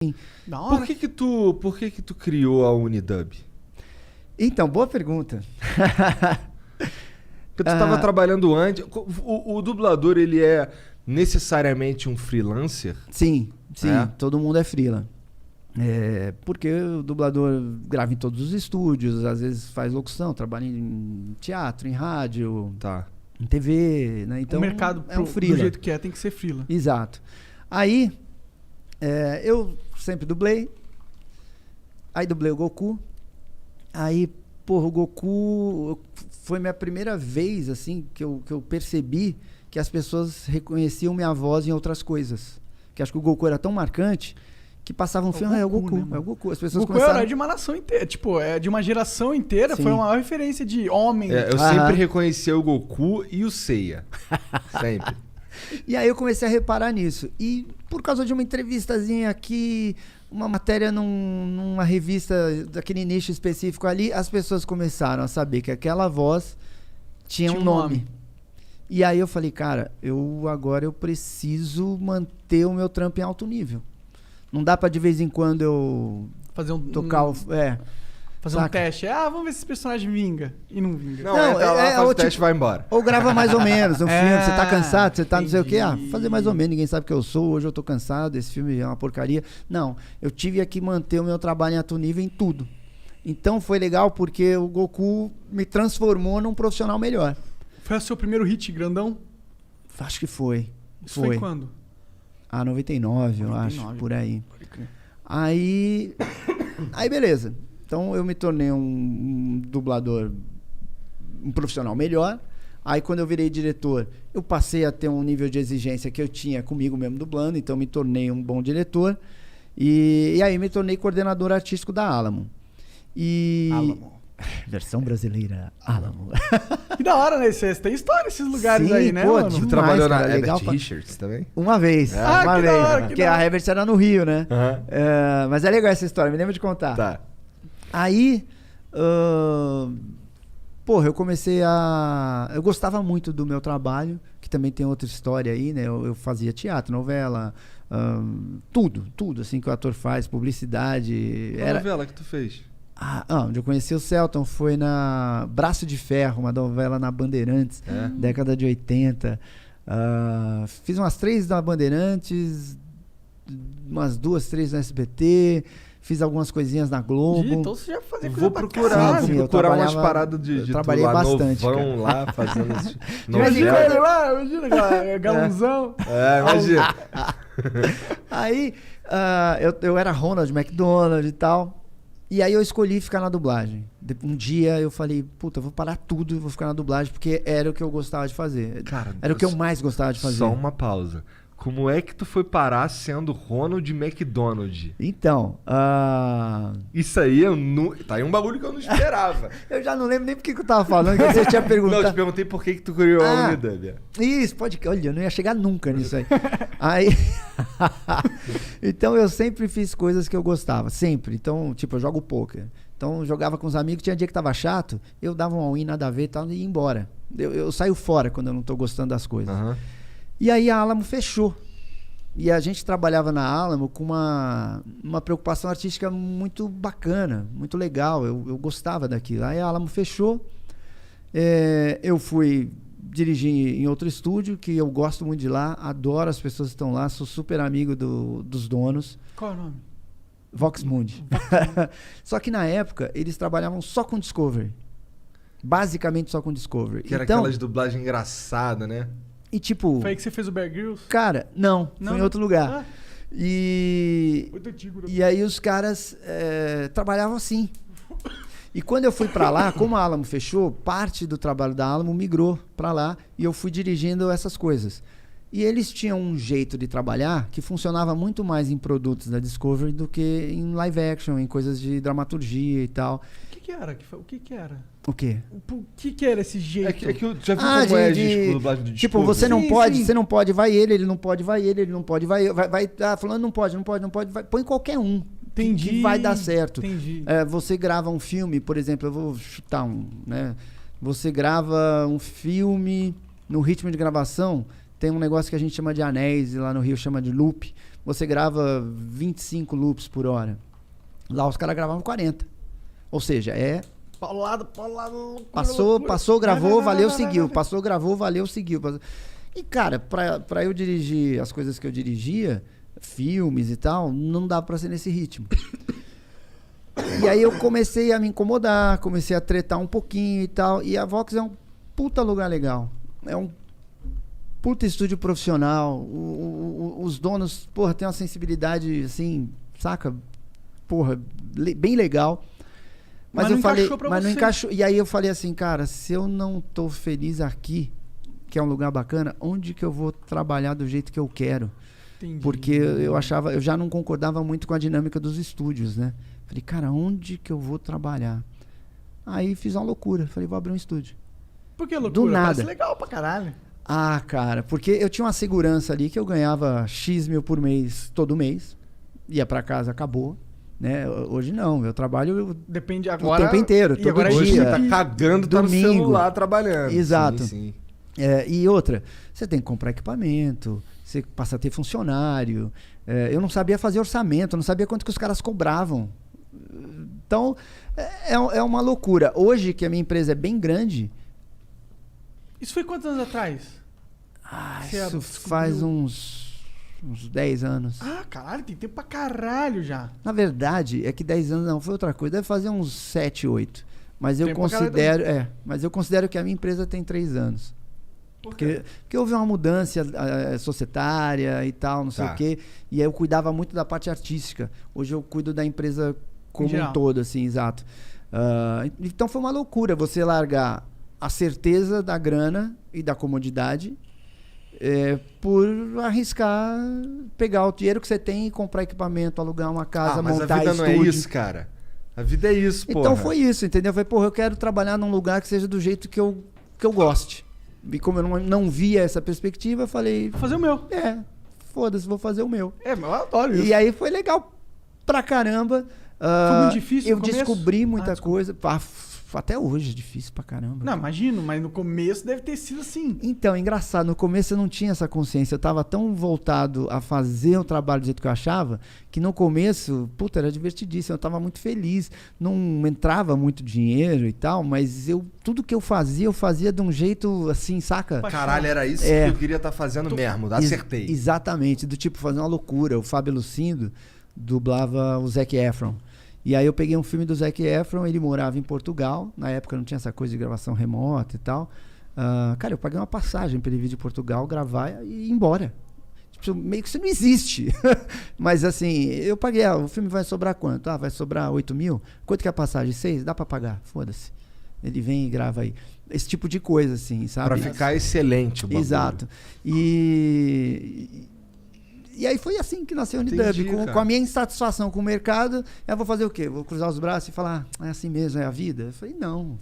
Da hora. Por que que tu criou a Unidub? Então, boa pergunta. Porque tu estava trabalhando antes. O dublador, ele é necessariamente um freelancer? Sim, É? todo mundo é freela. Porque o dublador grava em todos os estúdios, às vezes faz locução, trabalha em teatro, em rádio, Tá. em TV, né? Então O mercado é um do freela. jeito que tem que ser freela. Exato. Aí, eu sempre dublei. Aí dublei o Goku. Aí, porra, o Goku foi minha primeira vez, assim, que eu percebi que as pessoas reconheciam minha voz em outras coisas. Que acho que o Goku era tão marcante que passava um filme, é o Goku, né, mano? é o Goku. As O pessoas Goku é o começaram... herói de uma nação inteira. Tipo, de uma geração inteira. Sim. Foi uma maior referência de homem. Eu sempre reconheci o Goku e o Seiya. Sempre. E aí eu comecei a reparar nisso. E por causa de uma entrevistazinha aqui, uma matéria numa revista daquele nicho específico ali, as pessoas começaram a saber que aquela voz tinha um nome. E aí eu falei, cara, agora eu preciso manter o meu trampo em alto nível. Não dá pra de vez em quando eu Fazer um fazer um saca? teste. Vamos ver se esse personagem vinga. E não vinga. Não, entra lá, faz o teste e vai embora. Ou grava mais ou menos um filme, você tá cansado, você tá não sei o quê. Entendi. Fazer mais ou menos, ninguém sabe que eu sou, hoje eu tô cansado, esse filme é uma porcaria. Não, eu tive que manter o meu trabalho em alto nível em tudo. Então foi legal porque o Goku me transformou num profissional melhor. Foi o seu primeiro hit grandão? Acho que foi. Isso foi quando? 99, eu acho, por aí. Pode crer. Aí beleza. Então eu me tornei um dublador, um profissional melhor. Aí quando eu virei diretor, eu passei a ter um nível de exigência que eu tinha comigo mesmo dublando, então me tornei um bom diretor. E aí me tornei coordenador artístico da Alamo. Alamo. Versão brasileira, Alamo. Que da hora, né? Você tem história nesses lugares Sim, aí, né, pô, mano? demais, Tu trabalhou cara, na legal Herbert Richards também? Uma vez, Ah, uma que vez. da hora, que Porque da a hora. Herbert era no Rio, né? Aham. Mas é legal essa história, me lembro de contar. Tá. Aí, porra, eu comecei a... Eu gostava muito do meu trabalho, que também tem outra história aí, né? Eu fazia teatro, novela, tudo assim que o ator faz, publicidade. Qual novela que tu fez? Onde eu conheci o Celton foi na Braço de Ferro, uma novela na Bandeirantes, década de 80. Fiz umas 3 na Bandeirantes, umas 2, 3 no SBT, fiz algumas coisinhas na Globo. Então você já fazia coisa Vou pra procurar, caralho. Sim, vou eu procurar umas trabalhava- paradas de eu tu trabalhei lá, bastante, novão lá, fazendo as Imagina novelas. ele lá, imagina, galãozão. Imagina. Aí eu era Ronald McDonald e tal. E aí eu escolhi ficar na dublagem. Um dia eu falei, puta, eu vou parar tudo e vou ficar na dublagem, porque era o que eu gostava de fazer. Cara, era o que eu mais gostava de fazer. Só uma pausa. Como é que tu foi parar sendo Ronald McDonald? Então, Isso aí tá aí um bagulho que eu não esperava. eu já não lembro nem porque que eu tava falando, que você tinha Não, eu perguntado. te perguntei por que tu criou a Unidub. Isso, pode... Olha, eu não ia chegar nunca nisso aí. Então eu sempre fiz coisas que eu gostava, sempre. Então, tipo, eu jogo poker. Então, eu jogava com os amigos, tinha dia que tava chato, eu dava um all-in, nada a ver e tal, e ia embora. Eu saio fora quando eu não tô gostando das coisas. Aham. E aí a Alamo fechou. E a gente trabalhava na Alamo com uma preocupação artística muito bacana, muito legal. Eu gostava daquilo. Aí a Alamo fechou. Eu fui dirigir em outro estúdio, que eu gosto muito de lá, adoro as pessoas que estão lá, sou super amigo dos donos. Qual é o nome? Vox Mundi. Só que na época eles trabalhavam só com Discovery. Basicamente só com Discovery. Que era então, aquelas dublagens engraçadas, né? e tipo, Foi aí que você fez o Bear Grylls? cara, não, foi em outro lugar. E Muito antigo, né? E aí os caras trabalhavam assim. E quando eu fui pra lá, como a Alamo fechou, parte do trabalho da Alamo migrou pra lá e eu fui dirigindo essas coisas. E eles tinham um jeito de trabalhar que funcionava muito mais em produtos da Discovery do que em live action, em coisas de dramaturgia e tal. O que era? O que era? O quê? O que era esse jeito? É que já viu como é a dublagem do Tipo, Discovery? você não Sim, pode, sim. você não pode, vai ele não pode, vai ele não pode, vai falando não pode, vai, põe qualquer um. Entendi. Que vai dar certo. Entendi. Você grava um filme, por exemplo, eu vou chutar né? Você grava um filme no ritmo de gravação, tem um negócio que a gente chama de anéis, e lá no Rio chama de loop. você grava 25 loops por hora. Lá os caras gravavam 40. Ou seja, Paulado, loucura, Passou, gravou, Vai. valeu, seguiu. Passou, gravou, valeu, seguiu. E, cara, pra eu dirigir as coisas que eu dirigia, filmes e tal, não dava pra ser nesse ritmo. E aí eu comecei a me incomodar, comecei a tretar um pouquinho e tal. E a Vox é um puta lugar legal. É um puta estúdio profissional. Os donos, porra, tem uma sensibilidade, assim, saca? Porra, bem legal. Mas eu falei, mas não encaixou. E aí eu falei assim, cara, se eu não tô feliz aqui, que é um lugar bacana, onde que eu vou trabalhar do jeito que eu quero? Entendi. Porque eu já não concordava muito com a dinâmica dos estúdios, né? Falei, cara, onde que eu vou trabalhar? Aí fiz uma loucura, falei, vou abrir um estúdio. Por que loucura? Do nada. Parece legal pra caralho. Ah, cara, porque eu tinha uma segurança ali que eu ganhava X mil por mês, todo mês, ia pra casa, acabou. Né? Hoje não, eu trabalho Depende agora. o tempo inteiro, todo agora Hoje dia. você tá cagando, tá no Domingo. celular trabalhando. Exato. Sim. E outra, você tem que comprar equipamento, você passa a ter funcionário. Eu não sabia fazer orçamento, eu não sabia quanto que os caras cobravam. Então, é uma loucura. Hoje, que a minha empresa é bem grande... Isso foi quantos anos atrás? Você isso descobriu? faz uns 10 anos. Ah, caralho, tem tempo pra caralho já. Na verdade, é que 10 anos não foi outra coisa, deve fazer uns 7, 8. Mas eu Tempo pra considero, mas eu considero que a minha empresa tem 3 anos. Porque houve uma mudança societária e tal, não sei o quê. E aí eu cuidava muito da parte artística. Hoje eu cuido da empresa como um todo, assim, exato. Então foi uma loucura você largar a certeza da grana e da comodidade por arriscar pegar o dinheiro que você tem e comprar equipamento, alugar uma casa, mas montar a vida estúdio. não é isso, cara. A vida é isso, pô. Então foi isso, entendeu? Eu falei, porra, eu quero trabalhar num lugar que seja do jeito que eu goste. E como eu não via essa perspectiva, eu falei... Vou fazer o meu. Foda-se, vou fazer o meu. Mas eu adoro isso. E aí foi legal pra caramba. Foi muito difícil Eu no começo? descobri muita coisa. Até hoje é difícil pra caramba. Não, imagino, mas no começo deve ter sido assim. Então, engraçado, no começo eu não tinha essa consciência, eu tava tão voltado a fazer o trabalho do jeito que eu achava, que no começo, puta, era divertidíssimo, eu tava muito feliz, não entrava muito dinheiro e tal, mas tudo que eu fazia de um jeito assim, saca? Caralho, era isso que eu queria estar fazendo mesmo, acertei. Exatamente, do tipo fazer uma loucura. O Fábio Lucindo dublava o Zac Efron. E aí eu peguei um filme do Zac Efron, ele morava em Portugal, na época não tinha essa coisa de gravação remota e tal. Cara, eu paguei uma passagem para ele vir de Portugal, gravar e ir embora. Tipo, meio que isso não existe. Mas assim, eu paguei, o filme vai sobrar quanto? Vai sobrar 8 mil? Quanto que é a passagem? 6? Dá para pagar? Foda-se. Ele vem e grava aí. Esse tipo de coisa, assim, sabe? Pra ficar excelente o bagulho. Exato. E aí foi assim que nasceu o Unidub, com a minha insatisfação com o mercado. Eu vou fazer o quê? Vou cruzar os braços e falar, é assim mesmo, é a vida? Eu falei, não,